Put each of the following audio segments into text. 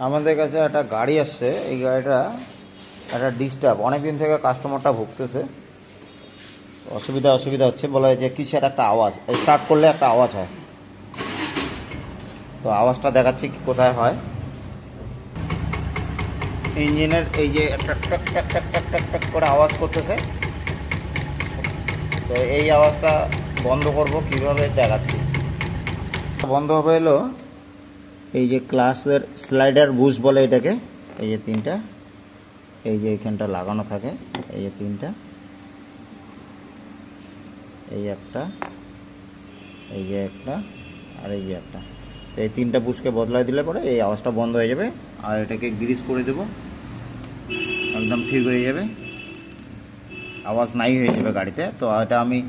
আমাদের কাছে একটা গাড়ি আসছে, এই গাড়িটা একটা ডিস্টার্ব, অনেক দিন থেকে কাস্টমারটা ভুগতেছে, অসুবিধা হচ্ছে, বলে যে কিসের একটা আওয়াজ, স্টার্ট করলে একটা আওয়াজ হয়। তো আওয়াজটা দেখাচ্ছি কোথায় হয়। ইঞ্জিনের এই যে একটা টক টক টক টক টক টক করে আওয়াজ করতেছে। তো এই আওয়াজটা বন্ধ করব কিভাবে দেখাচ্ছি। বন্ধ হবে এলো এই যে ক্লাসের স্লাইডার বুশ বলে এটাকে, এই যে তিনটা, এই যে এখানটা লাগানো থাকে, এই যে তিনটা, এই একটা, এই যে একটা, আর এই যে একটা। তো এই তিনটা বুশকে বদলাই দিলে পরে এই আওয়াজটা বন্ধ হয়ে যাবে। আর এটাকে গ্রিস করে দেবো, একদম ঠিক হয়ে যাবে, আওয়াজ নাই হয়ে যাবে গাড়িতে। তো এটা আমি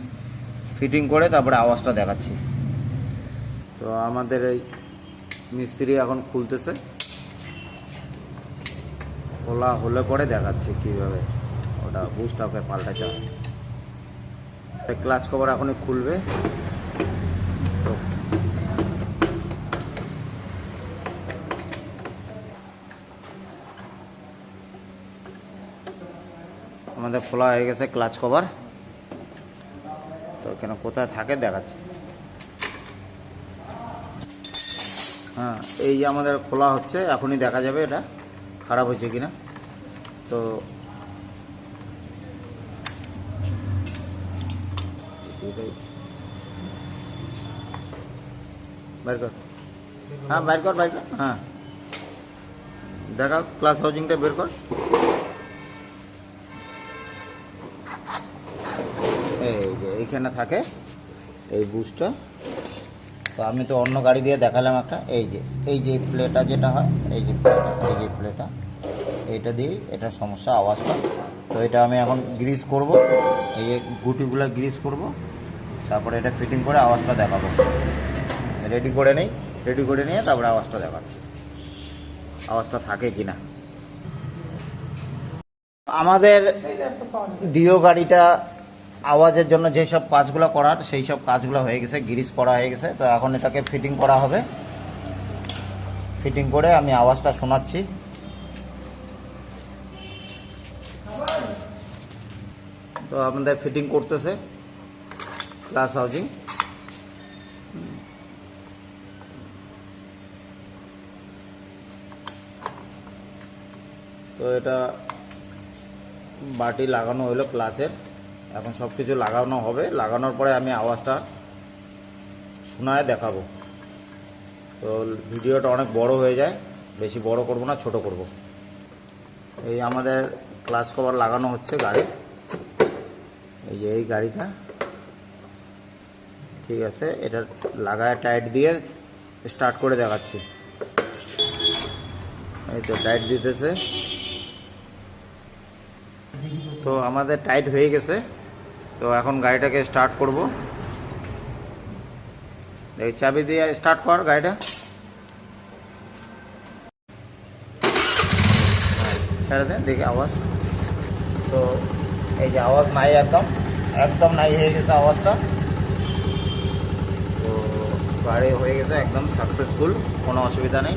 ফিটিং করে তারপরে আওয়াজটা দেখাচ্ছি। তো আমাদের এই মিস্ত্রি এখন খুলতেছে, খোলা হলে পরে দেখাচ্ছি কীভাবে ওটা বুস্টটাকে পাল্টাতে হয়। ক্লাচ কভার এখনই খুলবে। তো আমাদের খোলা হয়ে গেছে ক্লাচ কভার। তো এখানে কোথায় থাকে দেখাচ্ছি। হ্যাঁ, এই যে আমাদের খোলা হচ্ছে, এখনই দেখা যাবে এটা খারাপ হয়েছে কিনা। তো বাইর কর, হ্যাঁ বাইর কর, হ্যাঁ দেখা, ক্লাস হাউজিংটা বের কর। এই যে এইখানে থাকে এই বুশটা। তো আমি তো অন্য গাড়ি দিয়ে দেখালাম একটা, এই যে প্লেটা যেটা হয়, এই যে প্লেটা, এইটা দিয়েই এটা সমস্যা, আওয়াজটা। তো এটা আমি এখন গ্রিস করব, এই যে গুটিগুলো গ্রিস করব, তারপরে এটা ফিটিং করে আওয়াজটা দেখাবো। রেডি করে নিয়ে তারপরে আওয়াজটা দেখাচ্ছি, আওয়াজটা থাকে কিনা। আমাদের ডিও গাড়িটা আওয়াজের জন্য যেসব কাজগুলো করার সেই সব কাজগুলো হয়ে গেছে, গ্রিস করা হয়ে গেছে। তো এখন এটাকে ফিটিং করা হবে, ফিটিং করে আমি আওয়াজটা শোনাচ্ছি। তো আমাদের ফিটিং করতেছে ক্লাস হাউজিং। তো এটা বাটি লাগানো হলো ক্লাচের, এখন সব কিছু লাগানো হবে। লাগানোর পরে আমি আওয়াজটা শোনায় দেখাবো। তো ভিডিওটা অনেক বড় হয়ে যায়, বেশি বড় করব না, ছোট করব। এই আমাদের ক্লাচ কভার লাগানো হচ্ছে গাড়ির, এই যে এই গাড়িটা, ঠিক আছে। এটা লাগায় টাইট দিয়ে স্টার্ট করে দেখাচ্ছি। এই তো টাইট দিতেছে। তো আমাদের টাইট হয়ে গেছে। তো এখন গাড়িটাকে স্টার্ট করব। এই চাবি দিয়ে স্টার্ট কর গাড়িটা, ছেড়ে দেন দেখি আওয়াজ। তো এই যে আওয়াজ নাই, একদম নাই হয়ে গেছে আওয়াজটা। তো গাড়ি হয়ে গেছে একদম সাকসেসফুল, কোনো অসুবিধা নেই।